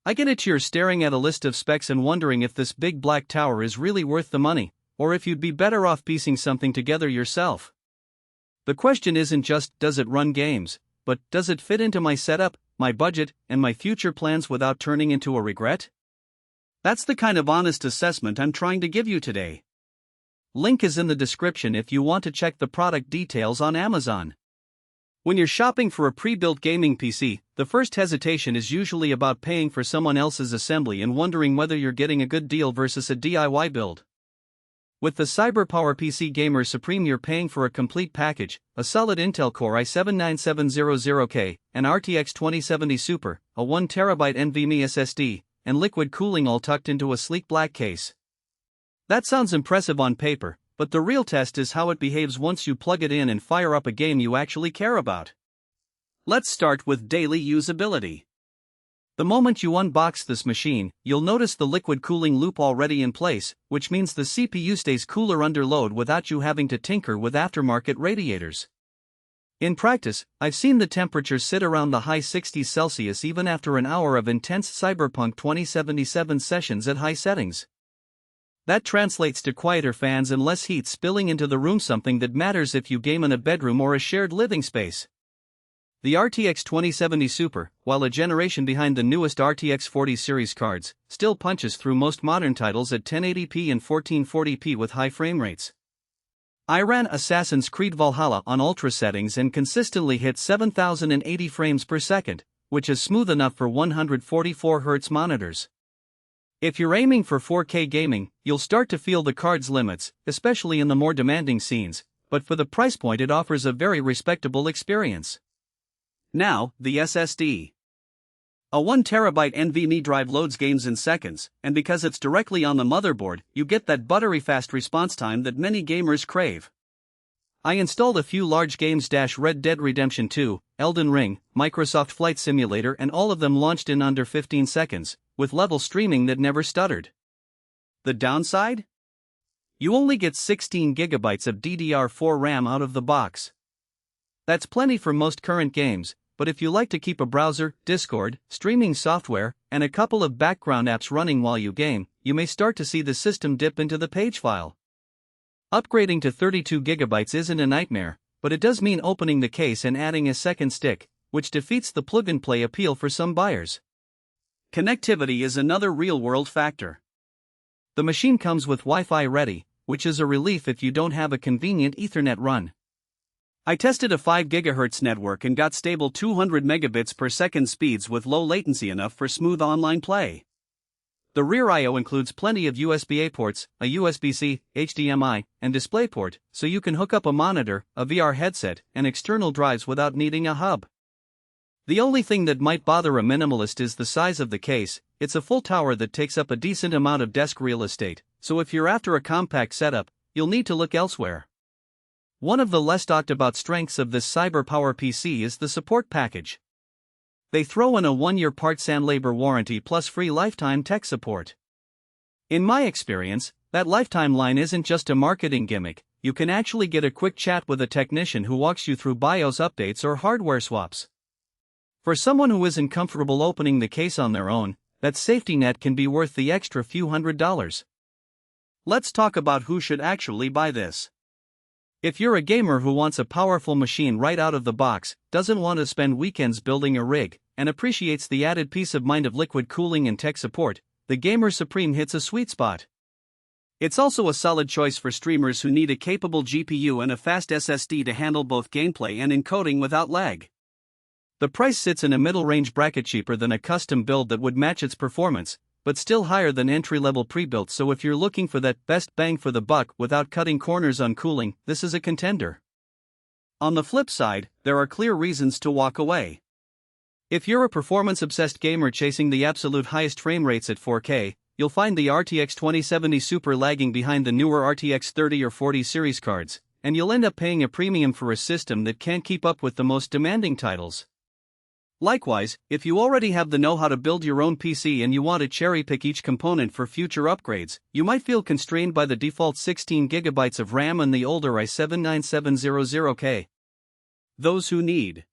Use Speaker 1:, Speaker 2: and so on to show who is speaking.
Speaker 1: I get it, you're staring at a list of specs and wondering if this big black tower is really worth the money, or if you'd be better off piecing something together yourself. The question isn't just, does it run games, but does it fit into my setup, my budget, and my future plans without turning into a regret? That's the kind of honest assessment I'm trying to give you today. Link is in the description if you want to check the product details on Amazon. When you're shopping for a pre-built gaming PC, the first hesitation is usually about paying for someone else's assembly and wondering whether you're getting a good deal versus a DIY build. With the CyberpowerPC Gamer Supreme, you're paying for a complete package: a solid Intel Core i7-9700K, an RTX 2070 Super, a 1TB NVMe SSD, and liquid cooling, all tucked into a sleek black case. That sounds impressive on paper, but the real test is how it behaves once you plug it in and fire up a game you actually care about. Let's start with daily usability. The moment you unbox this machine, you'll notice the liquid cooling loop already in place, which means the CPU stays cooler under load without you having to tinker with aftermarket radiators. In practice, I've seen the temperature sit around the high 60s Celsius even after an hour of intense Cyberpunk 2077 sessions at high settings. That translates to quieter fans and less heat spilling into the room, something that matters if you game in a bedroom or a shared living space. The RTX 2070 Super, while a generation behind the newest RTX 40 series cards, still punches through most modern titles at 1080p and 1440p with high frame rates. I ran Assassin's Creed Valhalla on ultra settings and consistently hit 7080 frames per second, which is smooth enough for 144Hz monitors. If you're aiming for 4K gaming, you'll start to feel the card's limits, especially in the more demanding scenes, but for the price point it offers a very respectable experience. Now, the SSD. A 1TB NVMe drive loads games in seconds, and because it's directly on the motherboard, you get that buttery fast response time that many gamers crave. I installed a few large games: Red Dead Redemption 2, Elden Ring, Microsoft Flight Simulator, and all of them launched in under 15 seconds, with level streaming that never stuttered. The downside? You only get 16 GB of DDR4 RAM out of the box. That's plenty for most current games, but if you like to keep a browser, Discord, streaming software, and a couple of background apps running while you game, you may start to see the system dip into the page file. Upgrading to 32 GB isn't a nightmare, but it does mean opening the case and adding a second stick, which defeats the plug-and-play appeal for some buyers. Connectivity is another real-world factor. The machine comes with Wi-Fi ready, which is a relief if you don't have a convenient Ethernet run. I tested a 5 GHz network and got stable 200 megabits per second speeds with low latency, enough for smooth online play. The rear I/O includes plenty of USB-A ports, a USB-C, HDMI, and DisplayPort, so you can hook up a monitor, a VR headset, and external drives without needing a hub. The only thing that might bother a minimalist is the size of the case. It's a full tower that takes up a decent amount of desk real estate, so if you're after a compact setup, you'll need to look elsewhere. One of the less talked about strengths of this CyberpowerPC is the support package. They throw in a 1-year parts and labor warranty plus free lifetime tech support. In my experience, that lifetime line isn't just a marketing gimmick. You can actually get a quick chat with a technician who walks you through BIOS updates or hardware swaps. For someone who isn't comfortable opening the case on their own, that safety net can be worth the extra few $100s. Let's talk about who should actually buy this. If you're a gamer who wants a powerful machine right out of the box, doesn't want to spend weekends building a rig, and appreciates the added peace of mind of liquid cooling and tech support, the Gamer Supreme hits a sweet spot. It's also a solid choice for streamers who need a capable GPU and a fast SSD to handle both gameplay and encoding without lag. The price sits in a middle-range bracket, cheaper than a custom build that would match its performance, but still higher than entry-level pre-built, so if you're looking for that best bang for the buck without cutting corners on cooling, this is a contender. On the flip side, there are clear reasons to walk away. If you're a performance-obsessed gamer chasing the absolute highest frame rates at 4K, you'll find the RTX 2070 Super lagging behind the newer RTX 30 or 40 series cards, and you'll end up paying a premium for a system that can't keep up with the most demanding titles. Likewise, if you already have the know-how to build your own PC and you want to cherry-pick each component for future upgrades, you might feel constrained by the default 16 GB of RAM and the older i7-9700K. Those who need